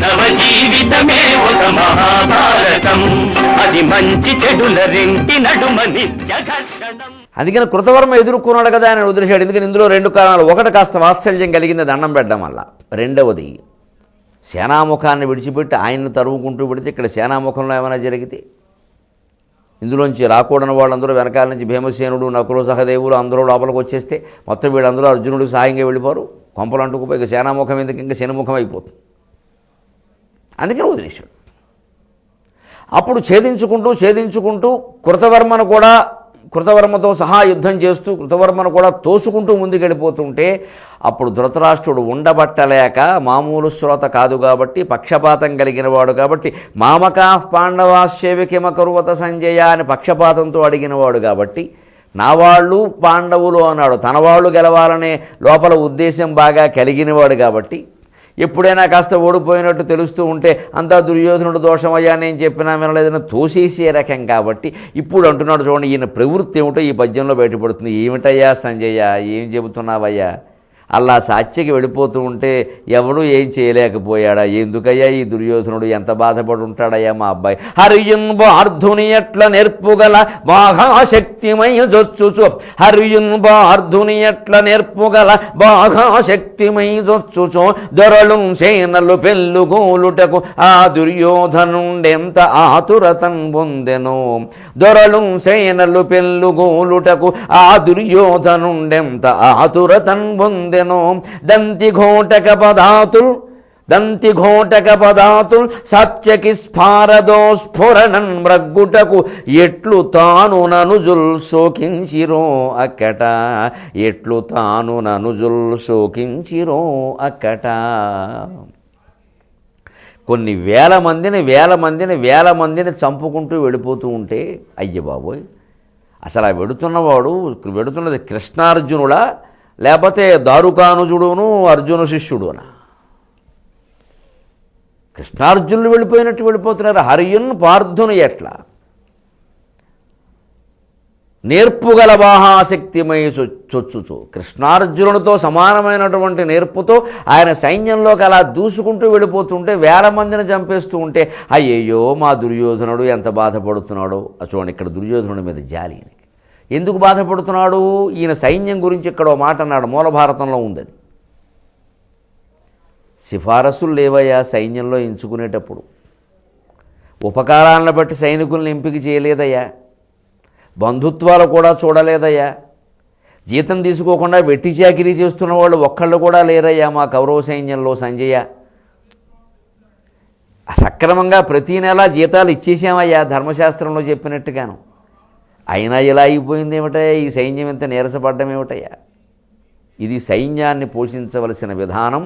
మానవ జీవితమే ఒక మహాభారతం, అది మంచి చెడుల రెంటి నడుమ నిత్య ఘర్షణం. అందుకని కృతవర్మ ఎదుర్కొన్నాడు కదా ఆయన వదిలేశాడు. ఎందుకని ఇందులో రెండు కారణాలు. ఒకటి కాస్త వాత్సల్యం కలిగింది దండం పెట్టడం వల్ల. రెండవది సేనాముఖాన్ని విడిచిపెట్టి ఆయన్ని తరువుకుంటూ పెడితే ఇక్కడ సేనాముఖంలో ఏమైనా జరిగితే ఇందులోంచి రాకూడని వాళ్ళందరూ వెనకాల నుంచి భీమసేనుడు నకులు సహదేవులు అందరూ లోపలికి వచ్చేస్తే మొత్తం వీళ్ళందరూ అర్జునుడికి సాయంగా వెళ్ళిపోరు. కొంపలు అంటుకుపోయి ఇక సేనాముఖం ఎందుకు ఇంకా శనిముఖం అయిపోతుంది. అందుకని వదిలేశాడు. అప్పుడు ఛేదించుకుంటూ కృతవర్మతో సహా యుద్ధం చేస్తూ కృతవర్మను కూడా తోసుకుంటూ ముందుకెళ్ళిపోతుంటే అప్పుడు ధృతరాష్ట్రుడు ఉండబట్టలేక మామూలు శ్రోత కాదు కాబట్టి పక్షపాతం కలిగిన వాడు కాబట్టి మామకా పాండవాశ్చేవికిమకరువత సంజయ అని పక్షపాతంతో అడిగినవాడు కాబట్టి నా వాళ్ళు పాండవులు అన్నాడు. తన వాళ్ళు గెలవాలనే లోపల ఉద్దేశం బాగా కలిగినవాడు కాబట్టి ఎప్పుడైనా కాస్త ఓడిపోయినట్టు తెలుస్తూ ఉంటే అంతా దుర్యోధనుడు దోషమయ్యా నేను చెప్పినా వినలేదని తోసేసే రకం కాబట్టి ఇప్పుడు అంటున్నాడు చూడండి, ఈయన ప్రవృత్తి ఏమిటో ఈ పద్యంలో బయటపడుతుంది. ఏమిటయ్యా సంజయ్య, ఏం చెబుతున్నావయ్యా? అలా సాత్యకి వెళ్ళిపోతూ ఉంటే ఎవడూ ఏం చేయలేకపోయాడా? ఎందుకయ్యా ఈ దుర్యోధనుడు ఎంత బాధపడి ఉంటాడయ్యా మా అబ్బాయి? హరియున్ బార్ధుని ఎట్ల నేర్పుగల బాఘాశక్తిమై జొచ్చుచు, హరియున్ బార్ధుని ఎట్ల నేర్పుగల బాఘాశక్తిమై జొచ్చుచు, దొరలు సేనలు పెళ్ళుగోలుటకు ఆ దుర్యోధనుండెంత ఆతురతన్ పొందెను, దొరలు సేనలు పెళ్ళుగోలుటకు ఆ దుర్యోధనుండెంత ఆతురతన్ పొందెను. దంతి ఘోటక పదాతుల్ సత్యకి స్ఫారదో స్ఫురణన్ మ్రగ్గుటకు ఎట్లు తాను ననుజుల్ శోకించిరో అక్కట, ఎట్లు తాను ననుజుల్ శోకించిరో అక్కట. కొన్ని వేల మందిని చంపుకుంటూ వెళ్ళిపోతూ ఉంటే అయ్య బాబోయ్, అసలు ఆ వెడుతున్నది కృష్ణార్జునుడా లేకపోతే దారుకానుజుడును అర్జున శిష్యుడునా? కృష్ణార్జునులు వెళ్ళిపోయినట్టు వెళ్ళిపోతున్నారు. హరియున్ పార్థును ఎట్లా నేర్పుగల బాహాశక్తిమై చొచ్చుచు, కృష్ణార్జునుడితో సమానమైనటువంటి నేర్పుతో ఆయన సైన్యంలోకి అలా దూసుకుంటూ వెళ్ళిపోతుంటే వేల మందిని చంపేస్తూ ఉంటే అయ్యయ్యో మా దుర్యోధనుడు ఎంత బాధపడుతున్నాడో. చూడండి, ఇక్కడ దుర్యోధనుడి మీద జాలి. ఎందుకు బాధపడుతున్నాడు? ఈయన సైన్యం గురించి ఇక్కడ ఓ మాట అన్నాడు, మూల భారతంలో ఉంది. అది సిఫారసులు లేవయ్యా సైన్యంలో ఎంచుకునేటప్పుడు. ఉపకారాలను బట్టి సైనికులను ఎంపిక చేయలేదయ్యా, బంధుత్వాలు కూడా చూడలేదయ్యా, జీతం తీసుకోకుండా వెట్టి చాకిరీ చేస్తున్న వాళ్ళు ఒక్కళ్ళు కూడా లేరయ్యా మా కౌరవ సైన్యంలో సంజయ. సక్రమంగా ప్రతీ నెలా జీతాలు ఇచ్చేసామయ్యా ధర్మశాస్త్రంలో చెప్పినట్టుగాను. అయినా ఇలా అయిపోయింది ఏమిటయ్యా? ఈ సైన్యం ఎంత నీరసపడ్డం ఏమిటయ్యా? ఇది సైన్యాన్ని పోషించవలసిన విధానం,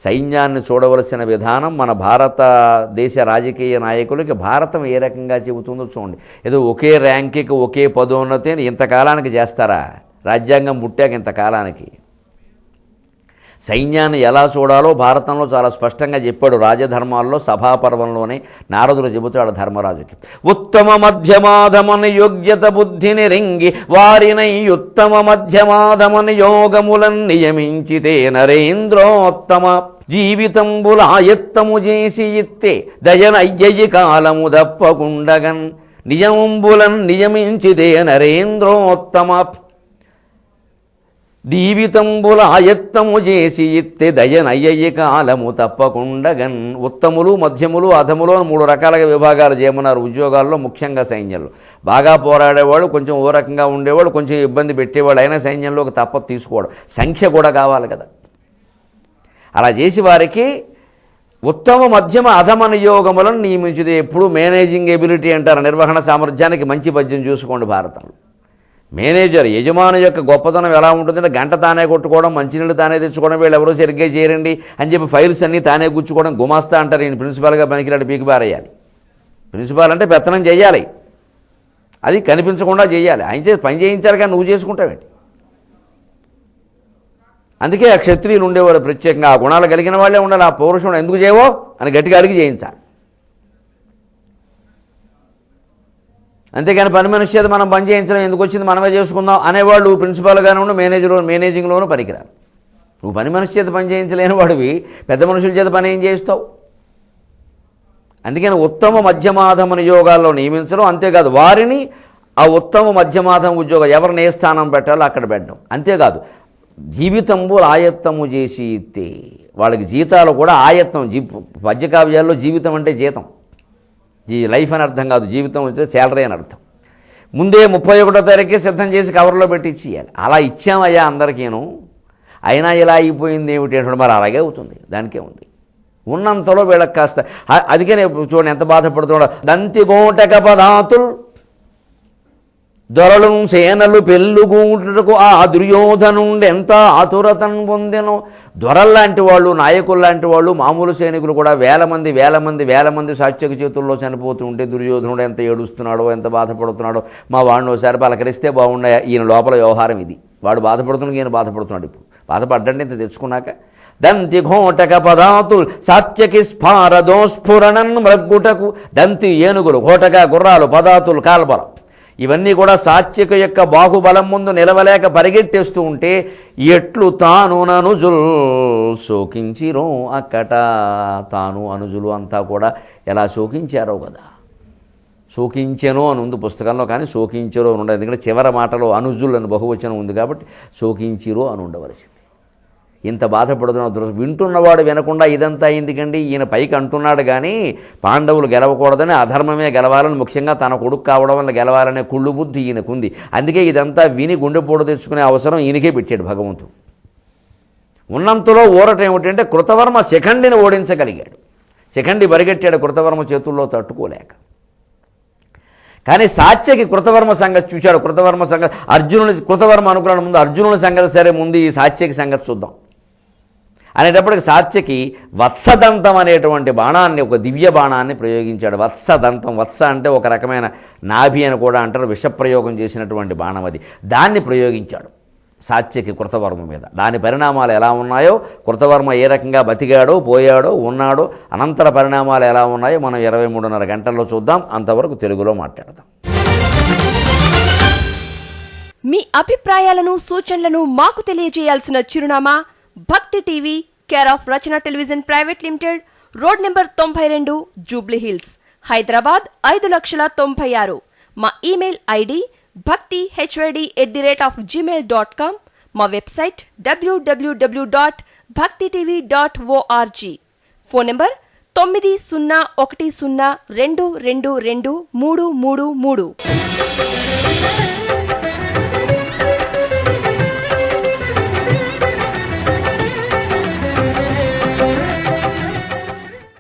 సైన్యాన్ని చూడవలసిన విధానం. మన భారతదేశ రాజకీయ నాయకులకి భారతం ఏ రకంగా చెబుతుందో చూడండి. ఏదో ఒకే ర్యాంకుకి ఒకే పదోన్నతి అని ఇంతకాలానికి చేస్తారా? రాజ్యాంగం పుట్టాక ఇంతకాలానికి సైన్యాన్ని ఎలా చూడాలో భారతంలో చాలా స్పష్టంగా చెప్పాడు. రాజధర్మాల్లో సభాపర్వంలోనే నారదుడు చెబుతాడు ధర్మరాజుకి, ఉత్తమ మధ్యమాధమని యోగ్యత బుద్ధిని రింగి వారినై ఉత్తమ మధ్యమాధమని యోగములను నియమించితే నరేంద్రోత్తమ జీవితంబుల ఆయత్తము చేసి ఇత్తే దయనయ్యయి కాలము దప్పకుండగన్ నియమంబులను నియమించితే నరేంద్రోత్తమ జీవితంబుల ఆయత్తము చేసి ఇత్తే దయనయ్యయి కాలము తప్పకుండగన్. ఉత్తములు మధ్యములు అధములు అని 3 రకాలుగా విభాగాలు చేయమన్నారు ఉద్యోగాల్లో, ముఖ్యంగా సైన్యంలో. బాగా పోరాడేవాడు, కొంచెం ఓ రకంగా ఉండేవాడు, కొంచెం ఇబ్బంది పెట్టేవాడు, అయినా సైన్యంలోకి తప్ప తీసుకోవడం. సంఖ్య కూడా కావాలి కదా. అలా చేసి వారికి ఉత్తమ మధ్యమ అధమ నియోగములను నియమించుది. ఎప్పుడు మేనేజింగ్ ఎబిలిటీ అంటారు, నిర్వహణ సామర్థ్యానికి మంచి పద్యం చూసుకోండి భారతంలో. మేనేజర్ యజమాని యొక్క గొప్పతనం ఎలా ఉంటుందంటే గంట తానే కొట్టుకోవడం, మంచినీళ్ళు తానే తెచ్చుకోవడం, వీళ్ళు ఎవరో సరిగ్గా చేయండి అని చెప్పి ఫైల్స్ అన్నీ తానే గుచ్చుకోవడం. గుమాస్తా అంటారు, ఈయన ప్రిన్సిపాల్గా పనికిరాడు, పీకి బారేయాలి. ప్రిన్సిపాల్ అంటే పెత్తనం చేయాలి, అది కనిపించకుండా చేయాలి. ఆయన చేసి పని చేయించాలి కానీ నువ్వు చేసుకుంటావేంటి? అందుకే ఆ క్షత్రియులు ఉండేవారు ప్రత్యేకంగా. ఆ గుణాలు కలిగిన వాళ్ళే ఉండాలి. ఆ పౌరుషం ఎందుకు చేయవో అని గట్టిగా అడిగి చేయించాలి. అంతేగాని పని మనిషి చేత మనం పని చేయించడం ఎందుకు వచ్చింది, మనమే చేసుకుందాం అనేవాళ్ళు ప్రిన్సిపాల్గానే ఉండి మేనేజింగ్లోనూ పనికిరారు. నువ్వు పని మనిషి చేత పని చేయించలేని వాడివి పెద్ద మనుషుల చేత పని ఏం చేయిస్తావు? అందుకని ఉత్తమ మధ్యమాధమ నియోగాల్లో నియమించడం, అంతేకాదు వారిని ఆ ఉత్తమ మధ్యమాధమ ఉద్యోగం ఎవరిని ఏ స్థానం పెట్టాలో అక్కడ పెట్టడం. అంతేకాదు జీవితంబు ఆయత్తము చేసి ఇత్తే, వాళ్ళకి జీతాలు కూడా ఆయత్తం. పద్యకావ్యాల్లో జీవితం అంటే జీతం, ఈ లైఫ్ అని అర్థం కాదు, జీవితం అంటే శాలరీ అని అర్థం. ముందే 31వ తారీఖే సిద్ధం చేసి కవర్లో పెట్టి ఇచ్చేయాలి. అలా ఇచ్చామయ్యా అందరికీను, అయినా ఇలా అయిపోయింది ఏమిటి అంటే మరి అలాగే అవుతుంది, దానికే ఉంది. ఉన్నంతలో వీళ్ళకి కాస్త అందుకనే చూడండి ఎంత బాధపడుతున్నాడో. దంతి గోటక పదాతుల్ దొరలు సేనలు పెళ్ళుగూటకు ఆ దుర్యోధనుండి ఎంత ఆతురతను పొందెను. దొరల్లాంటి వాళ్ళు, నాయకుల్లాంటి వాళ్ళు, మామూలు సైనికులు కూడా వేల మంది సాత్యక చేతుల్లో చనిపోతూ ఉంటే దుర్యోధనుడు ఎంత ఏడుస్తున్నాడో, ఎంత బాధపడుతున్నాడో. మా వాడిని ఒకసారి పలకరిస్తే బాగున్నాయా, ఈయన లోపల వ్యవహారం ఇది. వాడు బాధపడుతున్నాడు, ఈయన బాధపడుతున్నాడు. ఇప్పుడు బాధపడ్డంటే ఇంత తెచ్చుకున్నాక దంతి ఘోటక పదాతుల్ సాత్యకి స్ఫారదోస్ఫురణన్ మృగ్గుటకు. దంతి ఏనుగులు, ఘోటక గుర్రాలు, పదాతులు కాల్బలం, ఇవన్నీ కూడా సాత్యక యొక్క బాహుబలం ముందు నిలవలేక పరిగెట్టేస్తూ ఉంటే ఎట్లు తాను అనుజుల్ శోకించిరో అక్కట. తాను అనుజులు అంతా కూడా ఎలా శోకించారో కదా. శోకించెనో అని ఉంది పుస్తకంలో, కానీ శోకించరో అని ఉండదు. ఎందుకంటే చివరి మాటలో అనుజుల్ అని బహువచనం ఉంది కాబట్టి శోకించిరో అని ఉండవలసింది. ఇంత బాధపడుతున్న వింటున్నవాడు వినకుండా ఇదంతా ఎందుకండి, ఈయన పైకి అంటున్నాడు కానీ పాండవులు గెలవకూడదని, అధర్మమే గెలవాలని, ముఖ్యంగా తన కొడుకు కావడం వల్ల గెలవాలనే కుళ్ళు బుద్ధి ఈయనకుంది. అందుకే ఇదంతా విని గుండెపోటు తెచ్చుకునే అవసరం ఈయనకే పెట్టాడు భగవంతుడు. ఉన్నంతలో ఊరట ఏమిటంటే కృతవర్మ శిఖండిని ఓడించగలిగాడు. శిఖండి పరిగెట్టాడు కృతవర్మ చేతుల్లో తట్టుకోలేక. కానీ సాత్యకి కృతవర్మ సంగతి చూశాడు. కృతవర్మ సంగతి కృతవర్మ అనుకున్నాడు ముందు, అర్జునుని సంగతి సరే ముందు ఈ సాత్యకి సంగతి చూద్దాం అనేటప్పటికి సాత్యకి వత్సదంతం అనేటువంటి బాణాన్ని, ఒక దివ్య బాణాన్ని ప్రయోగించాడు. వత్సదంతం, వత్స అంటే ఒక రకమైన నాభి అని కూడా అంటారు, విషప్రయోగం చేసినటువంటి బాణం అది. దాన్ని ప్రయోగించాడు సాత్యకి కృతవర్మ మీద. దాని పరిణామాలు ఎలా ఉన్నాయో, కృతవర్మ ఏ రకంగా బతికాడో, పోయాడో, ఉన్నాడో, అనంతర పరిణామాలు ఎలా ఉన్నాయో మనం 23:30 గంటల్లో చూద్దాం. అంతవరకు తెలుగులో మాట్లాడదాం. మీ అభిప్రాయాలను, సూచనలను మాకు తెలియజేయాల్సిన చిరునామా భక్తి TV, care of Rachana television private limited, road number 92, Jubilee hills, Hyderabad 5,96,000. మా ఇమెయిల్ ఐడి bhaktihyd@gmail.com. మా వెబ్సైట్ www.bhaktitv.org. Phone number 901012223333.